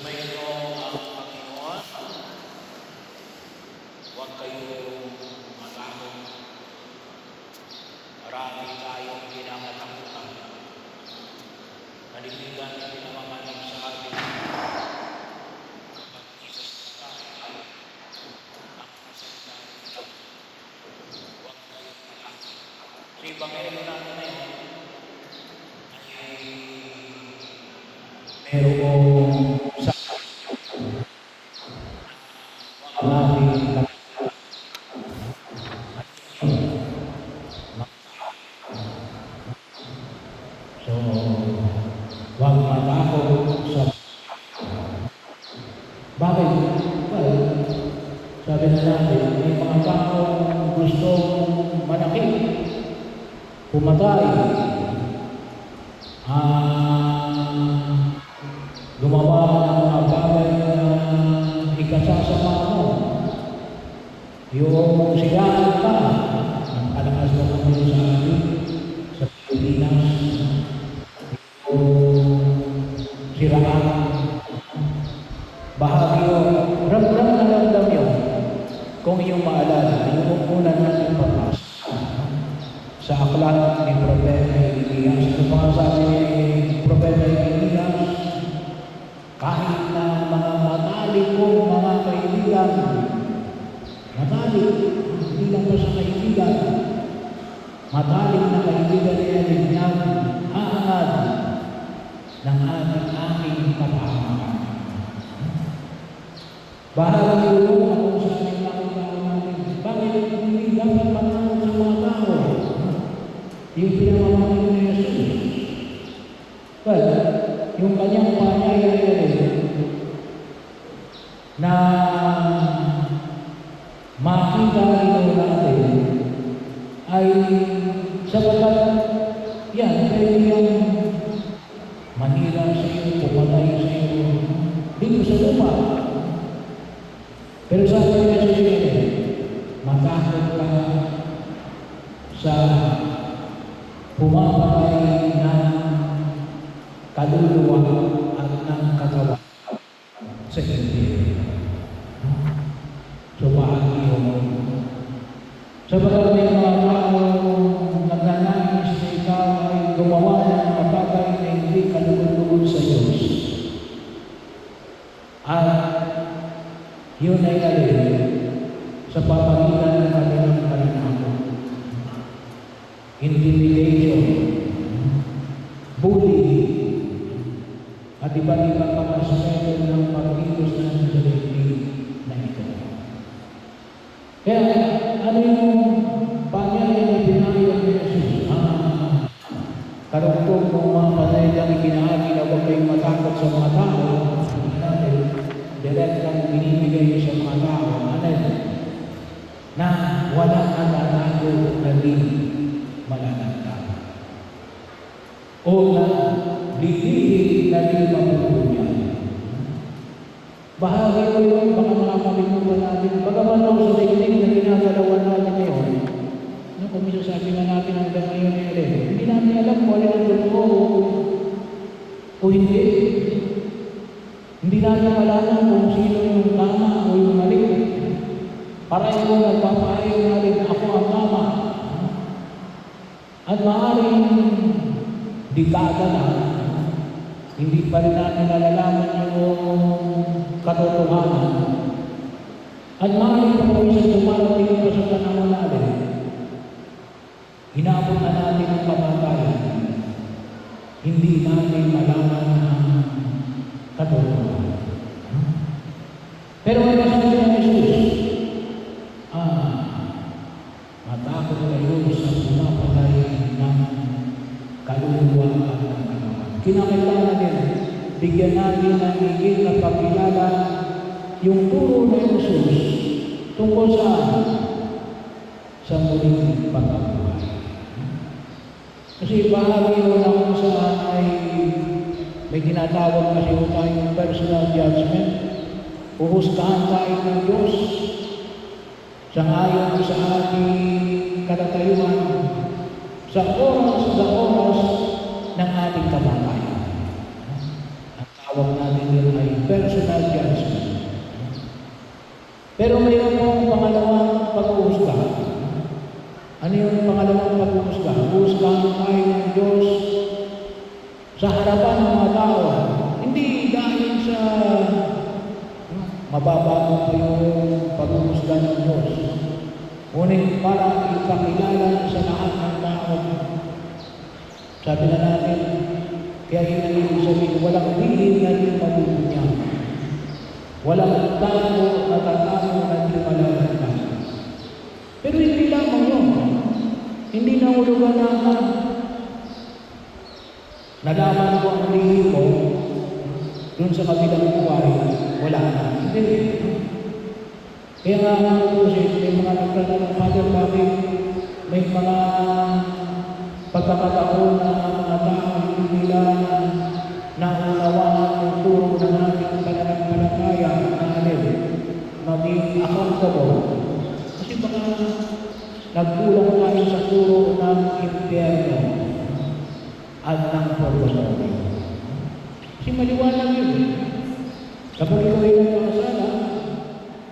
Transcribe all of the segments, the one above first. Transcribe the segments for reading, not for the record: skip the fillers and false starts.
Sumainyo ang Panginoon. Huwag kayong matakot. Marami tayong pinamatakutan. Naliligan na pinamamanag sa atin kapag isa sa tayo ang kasalita nito. Huwag kayong matakot. Sa Ebanghelyo natin na yun, ay merong sa natin so huwag matakot sa bakit? Well, sabi na natin may mga taong gustong manakit, pumatay, gumawa ng mga bagay na ikasasama mo. Yung sigahan ka, ang palakas na kami sa atin, sa Pilipinas, yung siraan, bahagi yun, ramdam na ramdam yun. Kung iyong maalala, yung una natin papasok sa aklat ni Propeta Elias. Ano pa sabi ni Propeta Elias? Kahit na mga matalik kong mga kaibigan, matalik, hindi lang pa sa kaibigan, matalik na kaibigan ni Elias, haangad ng aking kapahamakan. Bahagi yun na kung saan yung nakikita natin, bakit hindi dapat matakot sa mga tao? Yung pinamamagitan ni Jesus. Well, yung kanyang pangyayari na makita ito natin ay sabagat yan, pwede yung manira sa iyo, pumatay sa iyo dito sa lupa. Pero sabi niya sa iyo, matakot ka sa pumapatay ng kaluluwa at ng katawan sa hindi. So, bahagi yun. Sabagat may mga tao nagnanais na ikaw ay gumawa ng mga bagay na hindi kalulugod sa Diyos. At yun ay alin sa pamagitan ng kanilang kalinamo. Intimidation, bullying, at iba't ibang pamasaheto ng pagkilos na sa daigdig na ito. Kaya, ano yung pangyayari na pinahayag ni Jesus? Karugtong ng mga panay lang ikinahagi na huwag kayong matakot sa mga tao, direct lang binibigay sa mga tao, na wala ang tatago na di malalanta. O na lihihin na di mapupunya. Bahagi ko yun, baka makakalimutan natin. Bagaman ako sa daigdig na ginagalawan natin ngayon, kung misasabi nga natin hanggang ngayon hindi natin alam kung ano ang totoo o hindi. Hindi natin malaman kung sino yung tama o yung mali. Para ito nagpapahayo natin na ako ang tama. At maaaring dekada na, hindi pa rin natin nalalaman yung katotohanan. At maaaring pa kung isang dumarating pa sa panahon natin, hinabot na natin ang kamatayan. Hindi natin malaman ang katotohanan. Pero ang sabi ng Jesus, matakot kayo sa pumapatay ng kaluluwa at ng katawan. Kinakailangan natin, bigyan natin ng higit na pagkilala yung turo ng Jesus tungkol sa muling pagkabuhay. Kasi bahagi yun na kung saan ay may tinatawag kasi kung tayong personal judgment, uhusgahan tayo ng Diyos sa ayon sa ating katatayuan sa oras ng ating kamatayan. Ang tawag natin yun ay personal harapan ng mga tao. Hindi dahil sa mababago pa yung pag-umusga ng Diyos. Ngunit para ipakilala sa lahat ng tao. Sabi na natin, kaya yun ang ibig sabihin, walang bilin na di mabubunya. Walang tago na tatago na di malalagyan. Pero hindi lamang yun. Hindi na ulugan na nalaman ko ang lihim mo dun sa kabilang buhay, wala na. Hindi. Kaya nga mga Jose, may mga nagtatanong, Father, bakit may mga pagkakataon na mga tao hindi nila naunawaan yung turo ng ating pananampalataya na maging accountable. Kasi baka nagkulang tayo sa turo ng impyerno at ng purgatorio. Kasi maliwanag yun. Kapag ikaw ay nagkakasala,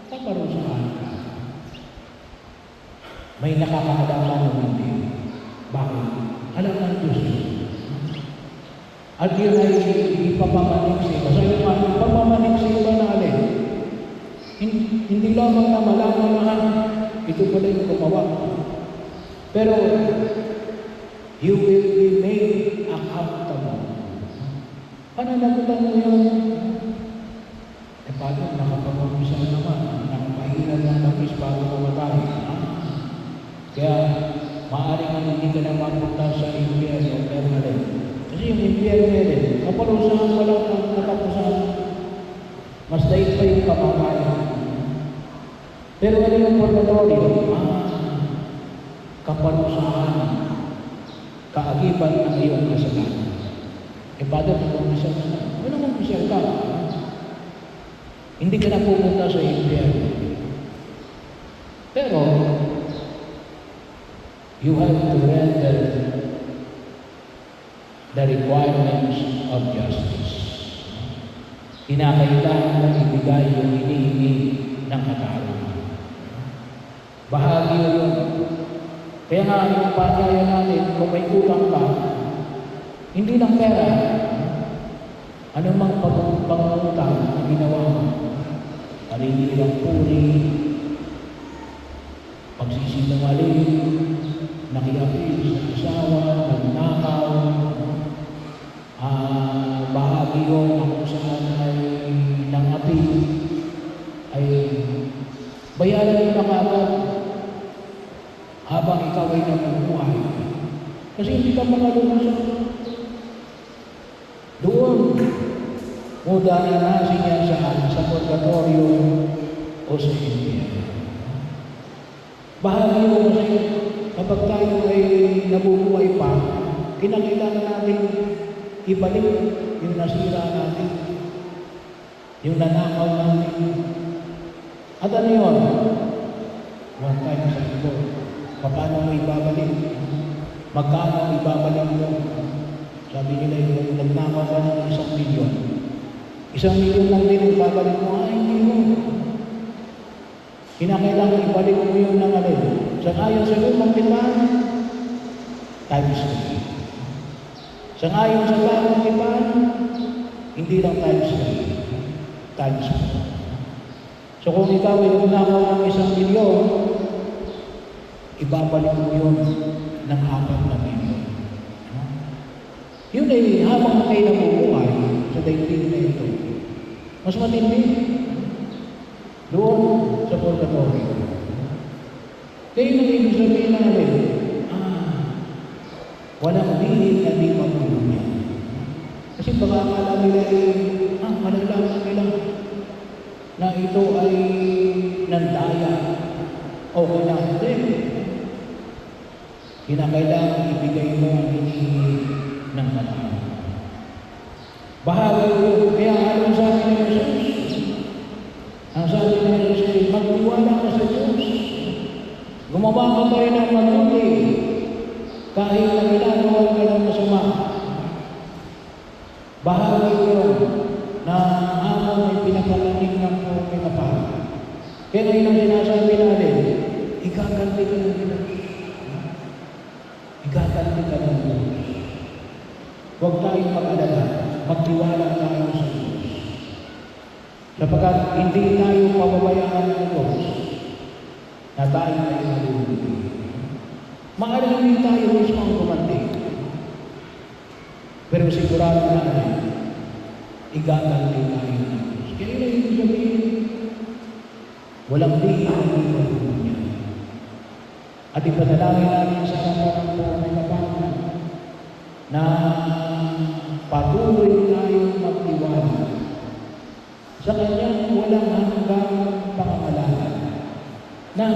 kaparusahan ka. May nakakakalaman ng hindi. Bakit? Alam ng Diyos yun. At yun ay ipapamanig sa iba. Sabi naman, ipapamanig sa iba na alin. Hindi lamang na malaman na ito pala yung gumawa. Pero, you will be made accountable. Pananagutan mo yun. Paano nakapag-umpisa naman, nakapahilan ng tapis bago mamatay. Kaya, maaaring ang hindi ka na mapunta sa impyerno, pero na rin. Kasi yung impyerno rin, kapalusahan mo lang ang natapusan. Mas daig pa yung kamakayan. Pero ano yung purgatorio? Kapalusahan. Kaagiban ng iyong kasalanan. Father, nag-umpisa ka na. Ano nag-umpisa ka? Hindi ka na pupunta sa impyerno. Pero, you have to render the requirements of justice. Kinakailangan na ibigay yung hinihingi ng katarungan. Bahagi yun. Kaya nga, yung paanyaya natin, kung may utang ka, hindi lang pera, anumang pangungutang na ginawa mo, paninirang puri, pagsisinungaling, nakiapil sa asawa, nagnakaw, bahagi yun kung saan ay nangapi, ay bayaran mo na kagad habang ikaw ay nabubuhay. Kasi hindi ka makalumusok. Doon, mo daranasin yan sa purgatorio o sa impyerno. Bahagi mo kasi kapag tayo ay nabubuhay pa, kinakailangan natin ibalik yung nasira natin, yung nanakaw natin. At ano yun? One time sa ito, paano mo ibabalik? Magkano ibabalik mo? Sabi nila yung nagnakaw ka ng 1 milyon. 1 milyon lang din ang babalik mo, hindi mo. Kinakailangan ibalik mo yung nangalin. Sa ayon sa lumang tipan, times 3. Sa ayon sa bagong tipan, hindi lang times 3, times 4. So kung ikaw ay nagnakaw ng 1 milyon, ibabalik mo yun ng 4 na milyon. Yun ay habang kayo nabubuhay sa daigdig na ito. Mas matindi doon sa purgatorio. Kaya yung ibig sabihin natin, walang bilin na di mabubunya. Kasi baka akala nila malalaman nila na ito ay nandaya. Okay na, hindi. Kinakailangan ibigay mo ang hinihingi ng katao. Bahagi yun. Kaya anong sabi ni Jesus? Ang sabi ni Jesus, magtiwala ka sa Diyos. Gumawa ka pa rin ang mabuti kahit na ginagawa ka ng masama. Bahagi yun na hamon ay pinapalanig ng pinapal. Kaya ngayon ang sinasabi natin, ikaganti ka ng Diyos. Ikaganti ka ng Diyos. Huwag tayong mag-alala, magtiwala tayo sa Diyos. Sapagkat hindi tayo pababayaan ng Diyos na tayo ay malulubi. Maaaring hindi tayo mismo ang gumanti. Pero sigurado na igaganti tayo ng Diyos. Kaya na yung sabihin, walang di ang ipagod niya. At ipanalangin natin sa harapan ng buong may kapatid na patuloy tayong magtiwala sa kanyang walang hanggang pangangalaga na